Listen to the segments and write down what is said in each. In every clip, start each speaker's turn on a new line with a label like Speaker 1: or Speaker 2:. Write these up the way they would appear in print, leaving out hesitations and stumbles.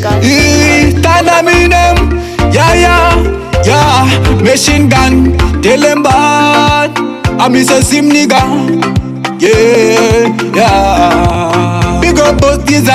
Speaker 1: Tanda minem, yeah, machine gun, tell them bad. I'm a sim nigga, yeah. Big up both these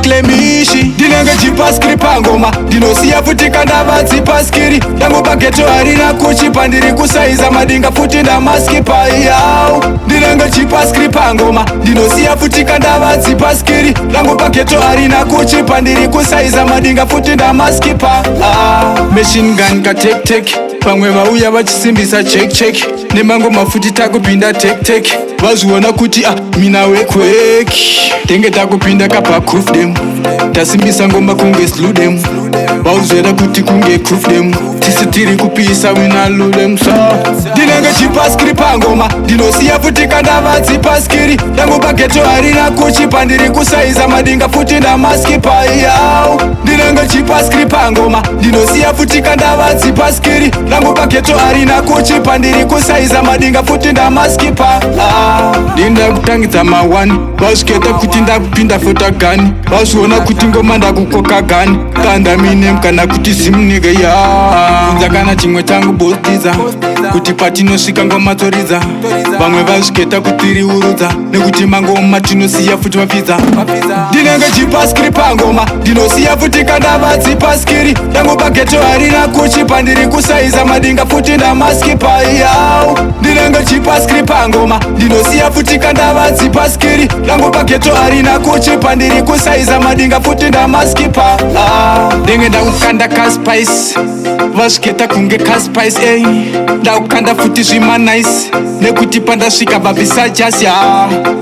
Speaker 1: Klemishi Dinenge chipa skripa ngoma Dinosia futi kanda vatsi paskiri Dangu baketo harina kuchipa ndiri kusaiza madinga futi nda maskipa yao Dinenge chipa skripa ngoma Dinosia futi kanda vatsi paskiri Dangu baketo harina kuchipa ndiri kusaiza madinga futi nda maskipa Machine gun ka tek tek Pamwe vauya vachisimbisa check Nemango mafuti takupinda tek vaziona kuti mina wekweki tenge takupinda kapa proof them tasimbisa ngoma kunge slew them vauzera kuti kunge proof them tisi tiri kupisa wina lose them so dinenge chipaskiri pangoma dinosiya futi kanda vatsi paskiri dangu bageto harina kuchipa ndiri kusaiza madinga futi nda maskipa yao dinenge chipaskiri pangoma dinosiya futi kanda vatsi paskiri dangu bageto harina kuchipa ndiri kusaiza madinga futi nda maskipa Dinda kutangita mawani Vausketa kuti ndakupinda fota gani Vausiona kuti ngoma ndakukoka gani Tanda minem kana kuti simnige ya Kunza kana chimwe changu bostiza Kuti patinosvika ngoma toriza Vamwe vausketa kuti riurudza Nekuti mangoma tinosiya futi vapidza Dinenge chipaskiri pangoma Dinosiya futi kanda vatsi paskiri Dangu bageto harina kuchipa ndiri kusaiza madinga futi nda maskipa yao Dinenge chipaskiri pangoma Dinosiya futi kanda vatsi paskiri Dangu bageto harina kuchipa ndiri kusaiza madinga futi nda maskipa Denge ndakukanda kaspice Vausketa kunge kaspice ndakukanda futi zvima nice Nekuti pandasvika babvisa jasi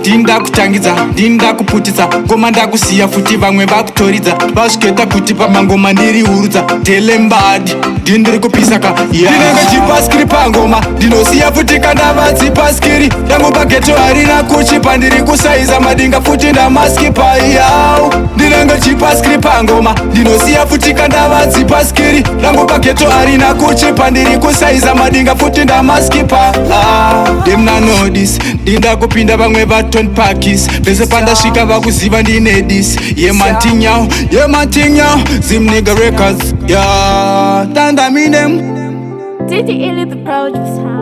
Speaker 1: Dinda kutangidza, dinda kuputidza Ngoma ndakusiya futi vamwe vakutoridza Vausketa kuti pamangoma ndiri urudza Telembadi, dindiri kupisaka Dinenge chipaskiri pangoma Dinosiya futi kanda vatsi paskiri Dangu bageto harina kuchipa ndiri kusaiza madinga futi nda maskipa yao Dinenge chipaskiri pangoma Dinosiya futi kanda vatsi paskiri Dangu bageto harina kuchipa ndiri kusaiza madinga futi nda maskipa Dem na know this Dinda kupinda vamwe vaton pakis Vese pandasvika vakuziva ndine this Yeah man ting yao Zim nigga records Yeah Tanda minem
Speaker 2: Elly the Production.